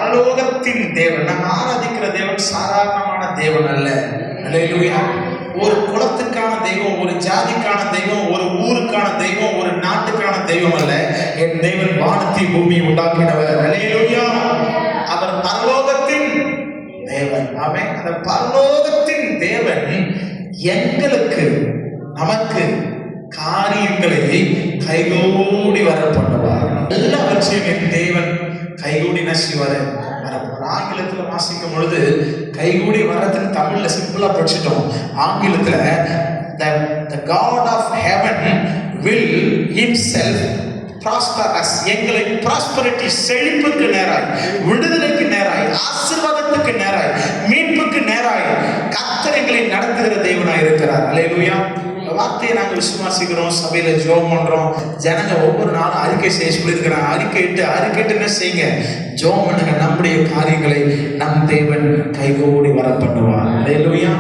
பரலோகத்தின் தேவன். நம்ம ஆராதிக்கிற தேவன் சாதாரணமான தேவன் அல்ல. அல்லேலூயா. ஒரு குலத்துக்கான தெய்வம், ஒரு ஜாதிக்கான தெய்வம், ஒரு ஊருக்கான தெய்வம், ஒரு நாட்டுக்கான தெய்வம் அல்ல. என் தேவன் வானத்தை பூமி உண்டாக்கினவர். அல்லேலூயா. அவர் பரலோகத்தின் தேவன். ஆமென். அந்த பரலோகத்தின் தேவன் எங்களுக்கு நமக்கு காரியங்களை கைகூடி வர பண்ணுவார். எல்லாவற்றையும் என் தேவன் கைகூடி நசிவாரு. ஆங்கிலத்தில் வாசிக்கும் பொழுது கைகூடி வர்றதுன்னு தமிழ்ல சிம்பிளா படிச்சிட்டோம். ஆங்கிலத்துல the God of heaven will himself prosper us. எங்களை prosperity, செழிப்புக்கு நேராய், விடுதலைக்கு நேராய், ஆசீர்வாதத்துக்கு நேராய், மீட்புக்கு நேராய் கர்த்தர் எங்களை நடத்துகிற தேவனாய் இருக்கிறார். அல்லேலூயா. வார்த்தையை நாங்கள் விசுவாசிக்கிறோம், சபையில ஜெபம் பண்றோம். ஜனங்க ஒவ்வொரு நாளும் அறிக்கை செய்ய சொல்லியிருக்கிறாங்க. அறிக்கையிட்டு என்ன செய்யுங்க? ஜெபம் பண்ணுங்க. நம்முடைய காரியங்களை நம் தேவன் கைகூடி வர பண்ணுவார். அல்லேலூயா.